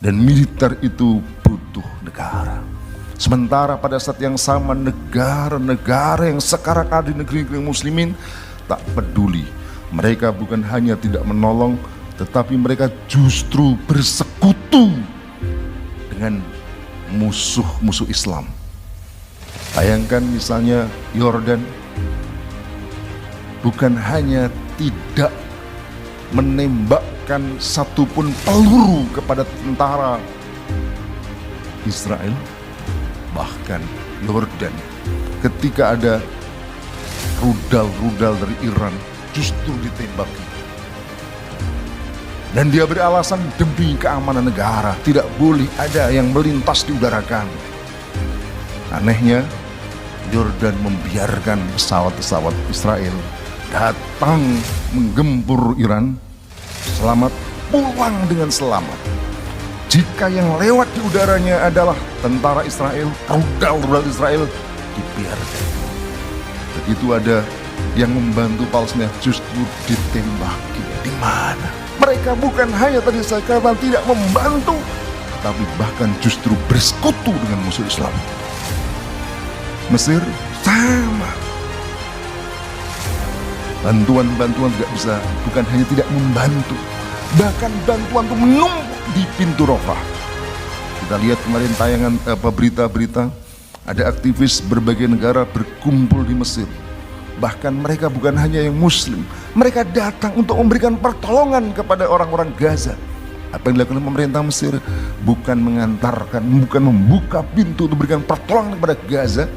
Dan militer itu butuh negara. Sementara pada saat yang sama negara-negara yang sekarang ada di negeri-negeri muslimin tak peduli. Mereka bukan hanya tidak menolong, tetapi mereka justru bersekutu dengan musuh-musuh Islam. Bayangkan misalnya Yordan bukan hanya tidak menembakkan satupun peluru kepada tentara Israel, bahkan Yordan ketika ada rudal-rudal dari Iran justru ditembaki. Dan dia beralasan demi keamanan negara, tidak boleh ada yang melintas di udara kami. Anehnya, Yordan membiarkan pesawat-pesawat Israel datang menggempur Iran, selamat pulang dengan selamat. Jika yang lewat di udaranya adalah tentara Israel, rudal-rudal Israel dibiarkan. Begitu ada yang membantu Palestina justru ditembaki. Di mana? Mereka bukan hanya tadi saya katakan tidak membantu, tapi bahkan justru bersekutu dengan musuh Islam. Mesir sama. Bantuan-bantuan tidak bisa, bukan hanya tidak membantu, bahkan bantuan itu menumpuk di pintu Rafah. Kita lihat kemarin tayangan berita-berita, ada aktivis berbagai negara berkumpul di Mesir. Bahkan mereka bukan hanya yang muslim, mereka datang untuk memberikan pertolongan kepada orang-orang Gaza. Apa yang dilakukan oleh pemerintah Mesir? Bukan mengantarkan, bukan membuka pintu untuk memberikan pertolongan kepada Gaza.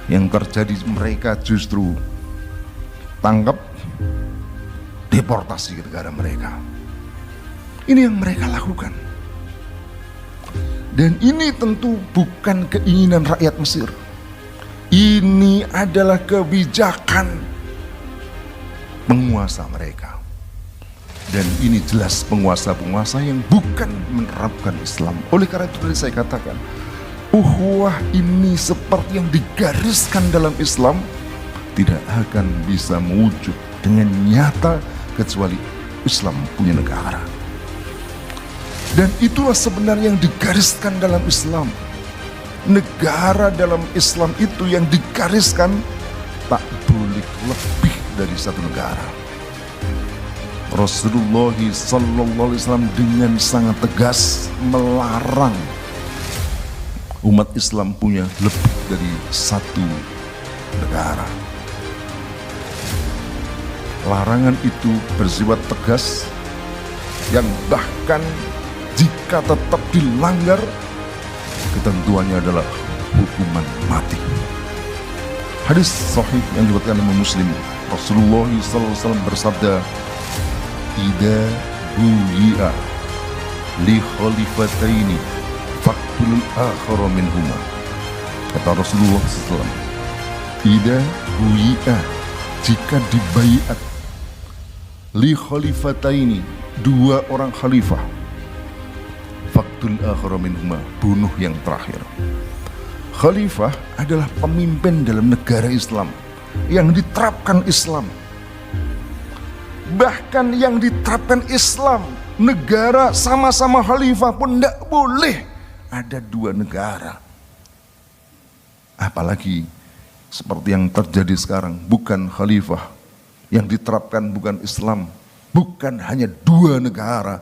Yang terjadi mereka justru tangkap, deportasi ke negara mereka. Ini yang mereka lakukan. Dan ini tentu bukan keinginan rakyat Mesir. Ini adalah kebijakan penguasa mereka. Dan ini jelas penguasa-penguasa yang bukan menerapkan Islam. Oleh karena itu tadi saya katakan, ukhuwah ini seperti yang digariskan dalam Islam tidak akan bisa mewujud dengan nyata kecuali Islam punya negara. Dan itulah sebenarnya yang digariskan dalam Islam. Negara dalam Islam itu yang digariskan tak boleh lebih dari satu negara. Rasulullah SAW dengan sangat tegas melarang umat Islam punya lebih dari satu negara. Larangan itu bersifat tegas yang bahkan jika tetap dilanggar ketentuannya adalah hukuman mati. Hadis sahih yang diriwayatkan oleh Muslim, Rasulullah SAW bersabda, "Idza buyi'a li khalifataini faqtul akhara minhuma." Kata Rasulullah SAW, "Idza buyi'a," jika dibaiat, li khalifataini, dua orang khalifah, faqtul akhara minhuma, bunuh yang terakhir. Khalifah adalah pemimpin dalam negara Islam yang diterapkan Islam. Bahkan yang diterapkan Islam, negara sama-sama khalifah pun tidak boleh ada dua negara. Apalagi seperti yang terjadi sekarang, bukan khalifah, yang diterapkan bukan Islam, bukan hanya dua negara,